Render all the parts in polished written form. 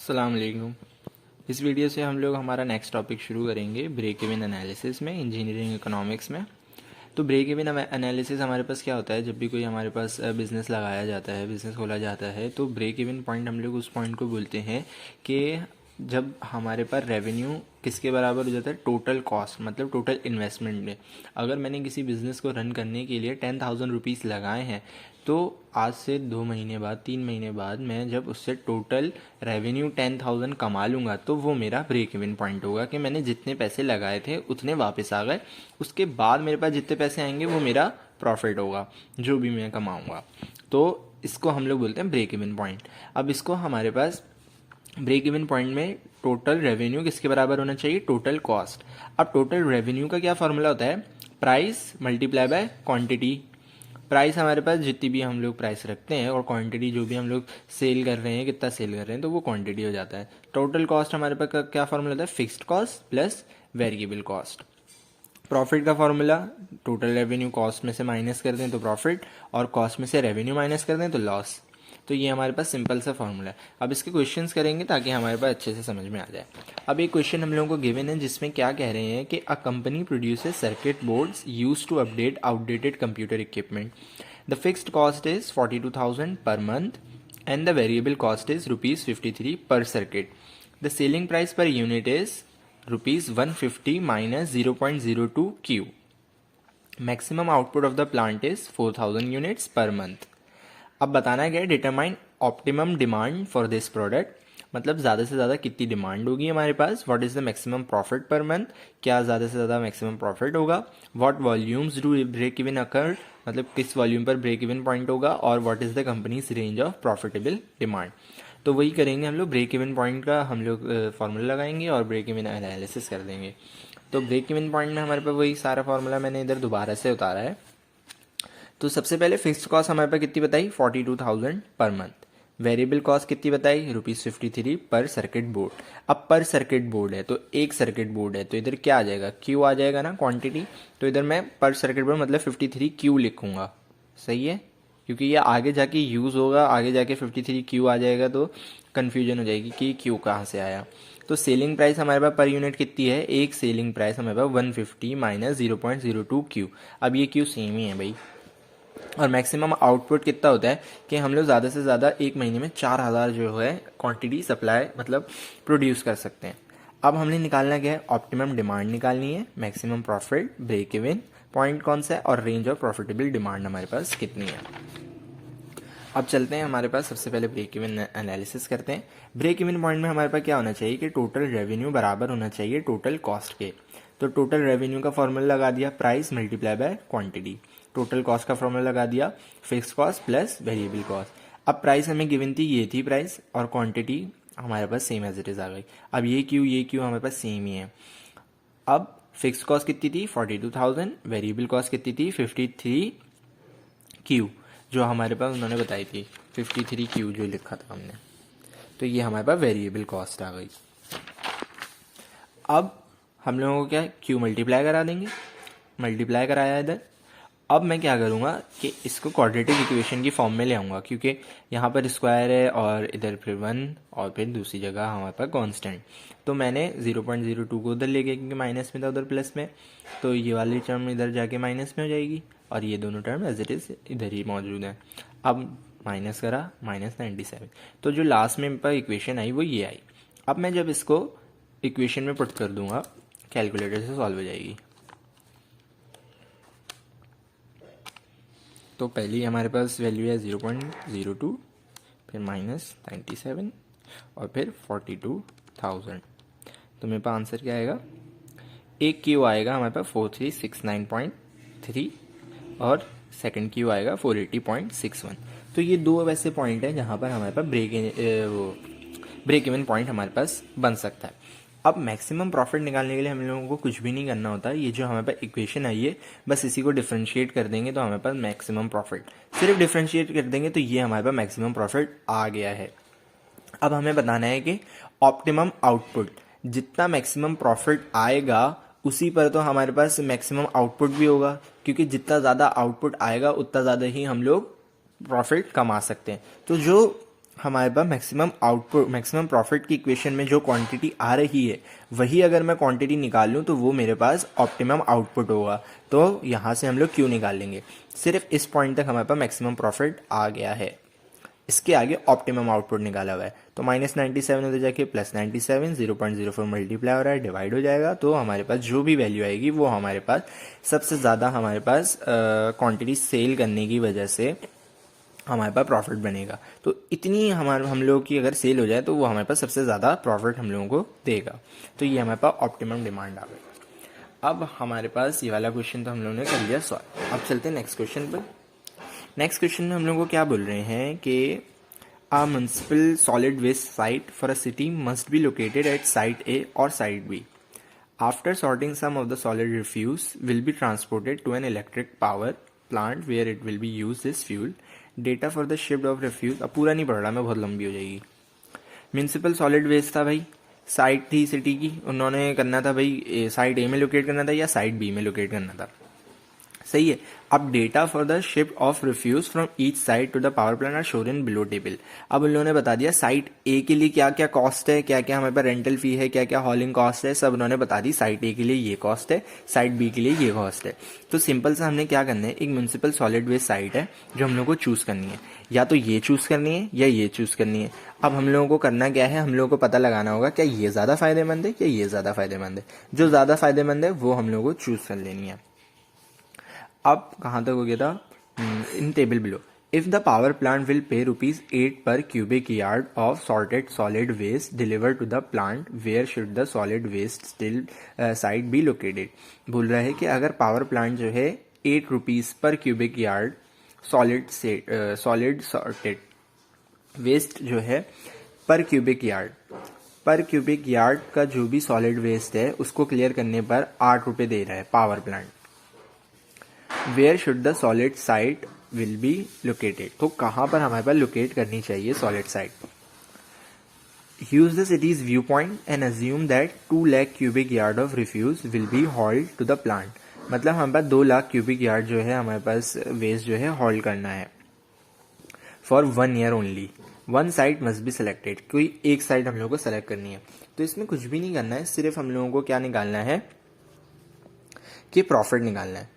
अस्सलाम वालेकुम। इस वीडियो से हम लोग हमारा नेक्स्ट टॉपिक शुरू करेंगे ब्रेक इवन एनालिसिस में, इंजीनियरिंग इकोनॉमिक्स में। तो ब्रेक इवन एनालिसिस हमारे पास क्या होता है, जब भी कोई हमारे पास बिज़नेस लगाया जाता है, बिज़नेस खोला जाता है, तो ब्रेक इवन पॉइंट हम लोग उस पॉइंट को बोलते हैं कि जब हमारे पास रेवेन्यू किसके बराबर हो जाता है, टोटल कॉस्ट मतलब टोटल इन्वेस्टमेंट में। अगर मैंने किसी बिज़नेस को रन करने के लिए 10,000 रुपीज़ लगाए हैं, तो आज से 2 महीने बाद 3 महीने बाद मैं जब उससे टोटल रेवेन्यू 10,000 कमा लूँगा, तो वो मेरा ब्रेक इवन पॉइंट होगा कि मैंने जितने पैसे लगाए थे उतने वापस आ गए। उसके बाद मेरे पास जितने पैसे आएंगे वो मेरा प्रॉफिट होगा, जो भी मैं कमाऊँगा। तो इसको हम लोग बोलते हैं ब्रेक इवन पॉइंट। अब इसको हमारे पास ब्रेक इवन पॉइंट में टोटल रेवेन्यू किसके बराबर होना चाहिए, टोटल कॉस्ट। अब टोटल रेवेन्यू का क्या फॉर्मूला होता है, price multiply by quantity. Price हमारे पास जितनी भी हम लोग प्राइस रखते हैं और क्वांटिटी जो भी हम लोग सेल कर रहे हैं, कितना सेल कर रहे हैं, तो वो क्वांटिटी हो जाता है। टोटल कॉस्ट हमारे पास क्या फॉर्मूला होता है, fixed cost plus variable cost. Profit का फॉर्मूला टोटल रेवेन्यू कॉस्ट में से माइनस कर दें तो प्रॉफिट, और कॉस्ट में से रेवेन्यू माइनस कर दें तो लॉस। तो ये हमारे पास सिंपल सा फॉर्मूला है। अब इसके क्वेश्चंस करेंगे ताकि हमारे पास अच्छे से समझ में आ जाए। अब एक क्वेश्चन हम लोगों को गिवन है जिसमें क्या कह रहे हैं कि a company produces circuit boards used to update outdated computer equipment. The fixed cost is 42,000 per month and the variable cost is rupees 53 per circuit. The selling price per unit is rupees 150 minus 0.02 Q. Maximum output of the plant is 4,000 units per month. अब बताना क्या है, determine optimum demand for this product, मतलब ज़्यादा से ज़्यादा कितनी demand होगी हमारे पास। What is the maximum profit per month, क्या ज़्यादा से ज़्यादा मैक्सिमम प्रॉफिट होगा। What volumes do break even occur, मतलब किस वॉल्यूम पर ब्रेक इवन पॉइंट होगा। और what is the company's range of profitable demand. तो वही करेंगे हम लोग, ब्रेक इवन पॉइंट का हम लोग फार्मूला लगाएंगे और ब्रेक इवन एनालिसिस कर देंगे। तो ब्रेक इवन पॉइंट में हमारे पास वही सारा फार्मूला मैंने इधर दोबारा से उतारा है। तो सबसे पहले फिक्स्ड कॉस्ट हमारे पास कितनी बताई, 42,000 पर मंथ। वेरिएबल कॉस्ट कितनी बताई, ₹53 पर सर्किट बोर्ड। अब पर सर्किट बोर्ड है तो एक सर्किट बोर्ड है, तो इधर क्या आ जाएगा, क्यू आ जाएगा ना, क्वांटिटी। तो इधर मैं पर सर्किट बोर्ड मतलब 53 क्यू लिखूंगा, सही है, क्योंकि ये आगे जाके यूज़ होगा, आगे जाके 53 क्यू आ जाएगा तो कन्फ्यूजन हो जाएगी कि क्यू कहाँ से आया। तो सेलिंग प्राइस हमारे पास पर यूनिट कितनी है, एक सेलिंग प्राइस हमारे पास 150 माइनस 0.02 क्यू। अब ये क्यू सेम ही है भाई। और मैक्सिमम आउटपुट कितना होता है कि हम लोग ज़्यादा से ज़्यादा एक महीने में 4,000 जो है क्वांटिटी सप्लाई मतलब प्रोड्यूस कर सकते हैं। अब हमने निकालना क्या है, ऑप्टिमम डिमांड निकालनी है, maximum profit, break even point कौन सा है, और रेंज ऑफ प्रॉफिटेबल डिमांड हमारे पास कितनी है। अब चलते हैं हमारे पास, सबसे पहले ब्रेक इवन एनालिसिस करते हैं। ब्रेक इवन पॉइंट में हमारे पास क्या होना चाहिए कि टोटल रेवेन्यू बराबर होना चाहिए टोटल कॉस्ट के। तो टोटल रेवेन्यू का फॉर्मूला लगा दिया, price multiply by quantity. Total cost का फॉर्मूला लगा दिया, fix cost plus variable cost. अब प्राइस हमें गिवन थी, ये थी प्राइस, और क्वांटिटी हमारे पास सेम एज इट इज आ गई। अब ये क्यू हमारे पास सेम ही है। अब फिक्स कॉस्ट कितनी थी 42,000, वेरिएबल कॉस्ट कितनी थी 53 क्यू, जो हमारे पास उन्होंने बताई थी 53 क्यू जो लिखा था हमने। तो ये हमारे पास वेरिएबल कॉस्ट आ गई। अब हम लोगों को क्या है, क्यू मल्टीप्लाई करा देंगे, मल्टीप्लाई कराया इधर। अब मैं क्या करूँगा कि इसको क्वाड्रेटिक इक्वेशन की फॉर्म में ले आऊँगा, क्योंकि यहाँ पर स्क्वायर है और इधर फिर 1 और फिर दूसरी जगह हमारे पास कांस्टेंट। तो मैंने 0.02 को उधर ले गया क्योंकि माइनस में था, उधर प्लस में, तो ये वाली टर्म इधर जाके माइनस में हो जाएगी और ये दोनों टर्म एज इट इज़ इधर ही मौजूद है। अब माइनस करा, -97। तो जो लास्ट में पर इक्वेशन आई वो ये आई। अब मैं जब इसको इक्वेशन में पुट कर दूंगा, कैलकुलेटर से सॉल्व हो जाएगी। तो पहली हमारे पास वैल्यू है 0.02, फिर -97 और फिर 42,000। तो मेरे पास आंसर क्या आएगा, एक क्यू आएगा हमारे पास 4369.3 और सेकंड क्यू आएगा 480.61। तो ये दो वैसे पॉइंट है जहाँ पर हमारे पास ब्रेक इवन पॉइंट हमारे पास बन सकता है। अब मैक्सिमम प्रॉफिट निकालने के लिए हम लोगों को कुछ भी नहीं करना होता, ये जो हमारे पास इक्वेशन आई है बस इसी को डिफरेंशिएट कर देंगे तो हमारे पास मैक्सिमम प्रॉफिट, सिर्फ डिफरेंशिएट कर देंगे तो ये हमारे पास मैक्सिमम प्रॉफिट आ गया है। अब हमें बताना है कि ऑप्टिमम आउटपुट, जितना मैक्सिमम प्रॉफिट आएगा उसी पर तो हमारे पास मैक्सिमम आउटपुट भी होगा, क्योंकि जितना ज़्यादा आउटपुट आएगा उतना ज़्यादा ही हम लोग प्रॉफिट कमा सकते हैं। तो जो हमारे पास मैक्सिमम आउटपुट मैक्सिमम प्रॉफिट की इक्वेशन में जो क्वांटिटी आ रही है वही अगर मैं क्वांटिटी निकाल लूँ तो वो मेरे पास ऑप्टिमम आउटपुट होगा। तो यहाँ से हम लोग क्यों निकालेंगे, सिर्फ इस पॉइंट तक हमारे पास मैक्सिमम प्रॉफिट आ गया है, इसके आगे ऑप्टिमम आउटपुट निकाला हुआ है। तो -97 उधर जाके +97, 0.04 मल्टीप्लाई हो रहा है, डिवाइड हो जाएगा, तो हमारे पास जो भी वैल्यू आएगी वो हमारे पास सबसे ज़्यादा हमारे पास क्वांटिटी सेल करने की वजह से हमारे पास प्रॉफिट बनेगा। तो इतनी हम लोग की अगर सेल हो जाए तो वो हमारे पास सबसे ज़्यादा प्रॉफिट हम लोगों को देगा। तो ये हमारे पास ऑप्टिमम डिमांड आ गई। अब हमारे पास ये वाला क्वेश्चन तो हम लोगों ने कर लिया सॉल्व। अब चलते हैं नेक्स्ट क्वेश्चन पर। नेक्स्ट क्वेश्चन में हम लोग को क्या बोल रहे हैं कि a municipal solid waste site for a city must be located at site A or site B. After sorting, some of the solid refuse will be transported to an electric power plant where it will be used as fuel. Data for the shift of refuse, अब पूरा नहीं पढ़ रहा मैं, बहुत लंबी हो जाएगी। म्यूनसिपल सॉलिड वेस्ट था भाई, साइट थी सिटी की, उन्होंने करना था भाई साइट ए में लोकेट करना था या साइट बी में लोकेट करना था, सही है। अब data for the shift of refuse from each side to the power plant are shown in below table. अब उन लोगों ने बता दिया साइट ए के लिए क्या क्या कॉस्ट है, क्या क्या हमारे पास रेंटल फी है, क्या क्या हॉलिंग कॉस्ट है, सब उन्होंने बता दी। साइट ए के लिए ये कॉस्ट है, साइट बी के लिए ये कॉस्ट है। तो सिंपल सा हमने क्या करना है, एक म्यूनसिपल सॉलिड वेस्ट साइट है जो हम लोग को चूज करनी है, या तो ये चूज करनी है या ये चूज करनी है। अब हम लोगों को करना क्या है, हम लोगों को पता लगाना होगा क्या ये ज्यादा फायदेमंद है या ये ज्यादा फायदेमंद है। जो ज्यादा फायदेमंद है वो हम लोगों को चूज कर लेनी है। अब कहाँ तक हो गया था, in table below. If the power plant will pay ₹8 पर cubic yard of sorted solid waste deliver to the plant, where should the solid waste still site be located. बोल रहा है कि अगर पावर प्लांट जो है ₹8 पर cubic yard solid sorted waste जो है पर क्यूबिक यार्ड का जो भी सॉलिड वेस्ट है उसको क्लियर करने पर ₹8 दे रहा है power plant. Where should the solid site will be located, तो कहां पर हमारे पास लोकेट करनी चाहिए solid site. Use the cities view point and assume that 2 lakh cubic yard of refuse will be hauled to the plant. मतलब हमारे पास 2 lakh cubic yard जो है हमारे पास वेस्ट जो है हॉल्ड करना है for 1 year only. 1 site must be selected, कोई एक साइट हम लोगों को सेलेक्ट करनी है। तो इसमें कुछ भी नहीं करना है, सिर्फ हम लोगों को क्या निकालना है कि प्रॉफिट निकालना है,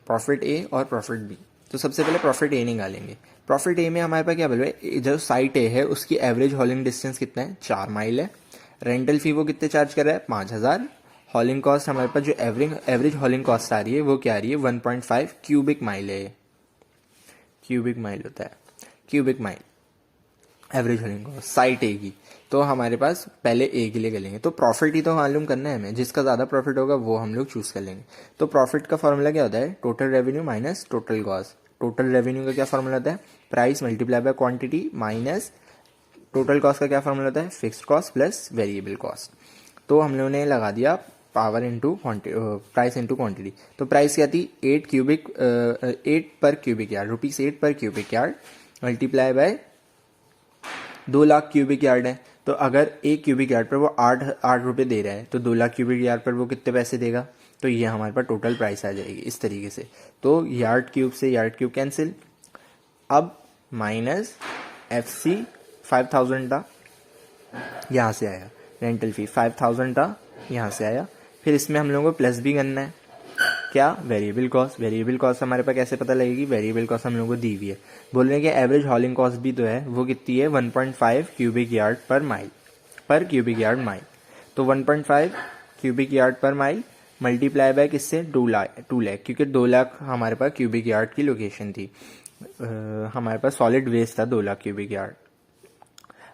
प्रॉफिट ए और प्रॉफिट बी। तो सबसे पहले प्रॉफिट ए निकालेंगे। प्रॉफिट ए में हमारे पास क्या बोल रहे हैं, जो साइट ए है उसकी एवरेज हॉलिंग डिस्टेंस कितना है, 4 माइल है। रेंटल फी वो कितने चार्ज कर रहा है, 5000। हॉलिंग कॉस्ट हमारे पास जो एवरेज हॉलिंग कॉस्ट आ रही है वो क्या आ रही है, 1.5 क्यूबिक माइल है। क्यूबिक माइल होता है, cubic mile average hauling cost site A की। तो हमारे पास पहले ए के लिए करेंगे, तो प्रॉफिट ही तो मालूम करना है हमें, जिसका ज़्यादा प्रॉफिट होगा वो हम लोग चूज कर लेंगे। तो प्रॉफिट का फॉर्मूला क्या होता है, total revenue minus total cost. Total revenue का क्या फॉर्मूला होता है, price multiply by quantity minus total cost का क्या फॉर्मूला होता है, fixed cost plus variable cost. तो हम लोगों ने लगा दिया power into price into quantity. तो प्राइस क्या थी, 8 पर क्यूबिक यार्ड, ₹8 पर cubic yard multiply by 2 lakh cubic yard है। तो अगर 1 क्यूबिक यार्ड पर वो आठ रुपये दे रहा है तो 2 लाख क्यूबिक यार्ड पर वो कितने पैसे देगा, तो ये हमारे पास टोटल प्राइस आ जाएगी इस तरीके से। तो यार्ड क्यूब से यार्ड क्यूब कैंसिल। अब माइनस FC 5000 था, यहाँ से आया। रेंटल फी 5000 था, यहाँ से आया। फिर इसमें हम लोगों को प्लस भी करना है, क्या, वेरिएबल कॉस्ट। वेरिएबल कॉस्ट हमारे पास कैसे पता लगेगी, वेरिएबल कॉस्ट हम लोगों को दी हुई है। बोल रहे हैं कि एवरेज हॉलिंग कॉस्ट भी तो है, वो कितनी है, 1.5 क्यूबिक यार्ड पर क्यूबिक यार्ड माइल। तो 1.5 cubic yard per mile multiply by किससे, 2 लाख, क्योंकि 2 लाख हमारे पास क्यूबिक यार्ड की लोकेशन थी। हमारे पास सॉलिड वेस्ट था 2 लाख क्यूबिक यार्ड।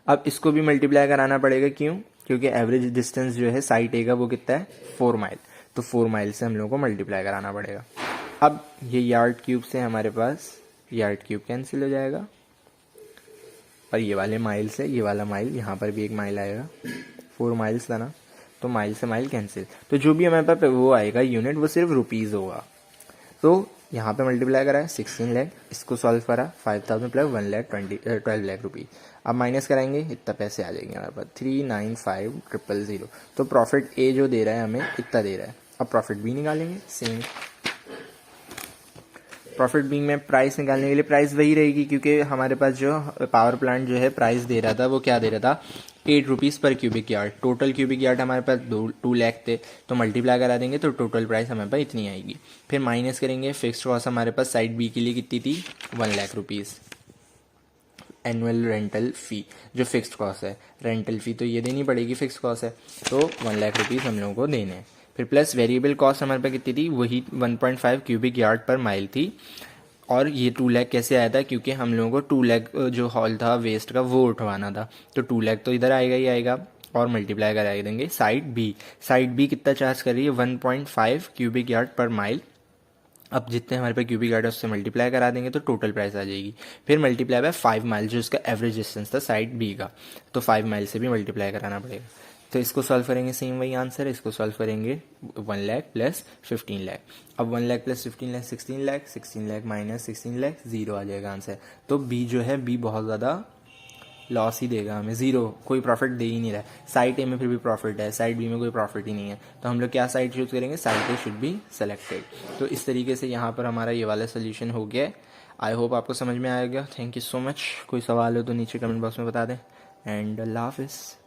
अब इसको भी मल्टीप्लाई कराना पड़ेगा, क्यों, क्योंकि एवरेज डिस्टेंस जो है साइट ए का वो कितना है, 4 माइल। तो 4 माइल से हम लोगों को मल्टीप्लाई कराना पड़ेगा। अब ये यार्ड क्यूब से हमारे पास यार्ड क्यूब कैंसिल हो जाएगा, और ये वाले माइल से ये वाला माइल, यहाँ पर भी एक माइल आएगा, 4 माइल्स था ना, तो माइल से माइल कैंसिल। तो जो भी हमारे पास वो आएगा यूनिट, वो सिर्फ रुपीज़ होगा। तो यहाँ पे मल्टीप्लाई करा है 16 लाख, इसको सॉल्व करा 5000 प्लस 12 लाख रुपये। अब माइनस कराएंगे, इतना पैसे आ जाएंगे हमारे पास 395,000। तो प्रॉफिट ए जो दे रहा है हमें इतना दे रहा है। अब प्रॉफिट बी निकालेंगे सेम। प्रॉफिट बीइंग में प्राइस निकालने के लिए प्राइस वही रहेगी, क्योंकि हमारे पास जो पावर प्लांट जो है प्राइस दे रहा था वो क्या दे रहा था, 8 रुपीज़ पर cubic yard. Total cubic yard हमारे पास 2 लाख थे, तो मल्टीप्लाई करा देंगे तो टोटल प्राइस हमारे पास इतनी आएगी। फिर माइनस करेंगे फिक्स्ड कॉस्ट हमारे पास साइड बी के लिए कितनी थी, 1 लाख रुपीज़। एनुअल रेंटल फ़ी जो फिक्स्ड कॉस्ट है, रेंटल फ़ी तो ये देनी पड़ेगी, फिक्स्ड कॉस्ट है, तो 1 लाख रुपीज़ हम लोगों को देने हैं। फिर प्लस वेरिएबल कॉस्ट हमारे पास कितनी थी, वही 1.5 क्यूबिक यार्ड पर माइल थी। और ये 2 लाख कैसे आया था, क्योंकि हम लोगों को 2 लाख जो हॉल था वेस्ट का वो उठवाना था, तो 2 लाख तो इधर आएगा ही आएगा। और मल्टीप्लाई करा देंगे साइड बी कितना चार्ज कर रही है, 1.5 क्यूबिक यार्ड पर माइल। अब जितने हमारे पास क्यूबिक यार्ड है उससे मल्टीप्लाई करा देंगे तो टोटल प्राइस आ जाएगी। फिर मल्टीप्लाई बाय 5 माइल जो उसका एवरेज डिस्टेंस था साइड बी का, तो 5 माइल से भी मल्टीप्लाई कराना पड़ेगा। तो इसको सॉल्व करेंगे, सेम वही आंसर है। इसको सॉल्व करेंगे 1 लाख प्लस 15 लाख। अब 1 लाख प्लस 15 लाख 16 लाख, 16 लाख माइनस 16 लाख, 0 आ जाएगा आंसर। तो बी जो है, बी बहुत ज़्यादा लॉस ही देगा हमें, 0, कोई प्रॉफिट दे ही नहीं रहा है। साइड ए में फिर भी प्रॉफिट है, साइड बी में कोई प्रॉफिट ही नहीं है, तो हम लोग क्या साइड चूज करेंगे, side A should be selected. तो इस तरीके से यहाँ पर हमारा ये वाला सोल्यूशन हो गया है। आई होप आपको समझ में आएगा। Thank you so much. कोई सवाल हो तो नीचे कमेंट बॉक्स में बता दें, एंड अल्लाह हाफिज़।